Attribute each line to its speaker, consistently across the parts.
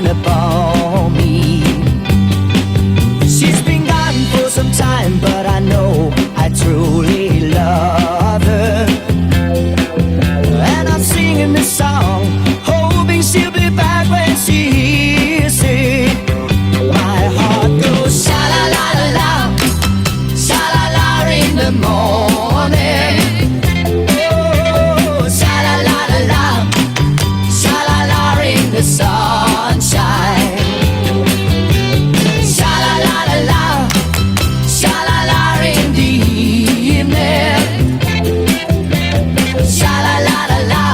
Speaker 1: shine upon me. She's been gone for some time, but I know I truly love her. And I'm singing this song, hoping she'll be back when she hears it. My heart goes sha-la-la-la-la, sha-la-la in the morning. Oh, sha-la-la-la-la, sha-la-la in the sunshine. Sha-la-la-la-la, sha-la-la in the evening. Sha-la-la-la-la,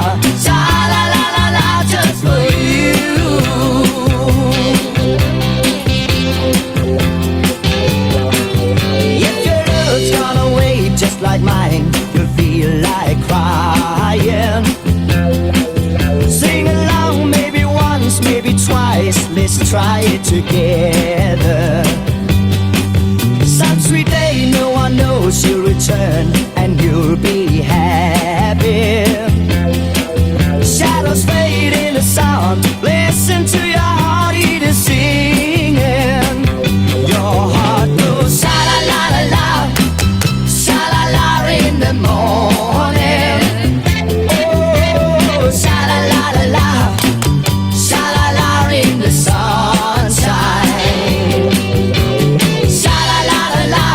Speaker 1: sha-la-la-la-la, just for you. If your love's gone away just like mine, you'll feel like crying. Sing along, maybe once, maybe twice, let's try it together. Some sweet day, no one knows you'll return, and you'll be happy. Shadows fade in the sound, listen to your heart, it is singing. Your heart goes sha-la-la-la-la, sha-la-la in the morning. Oh, sha-la-la-la-la, sha-la-la in the sunshine. Sha-la-la-la-la,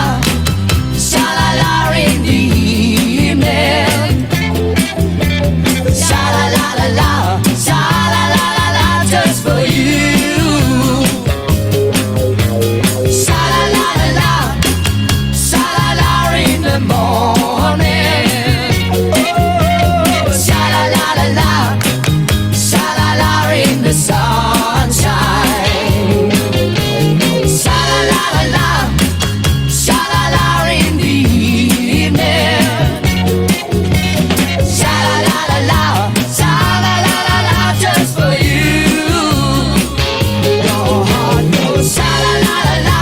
Speaker 1: sha-la-la in the evening. Sha-la-la-la-la, sha-la-la-la-la, just for you. Sha-la-la-la-la, sha-la-la in the morning. Oh, sha-la-la-la-la, sha-la-la in the sunshine. Sha-la-la-la-la, sha-la-la in the evening. Sha-la-la-la-la, sha-la-la-la-la, just for you. Your heart goes sha-la-la-la-la,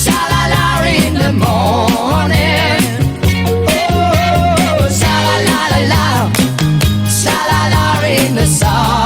Speaker 1: sha-la-la in the morning. Oh, sha-la-la-la-la, sha-la-la in the sun.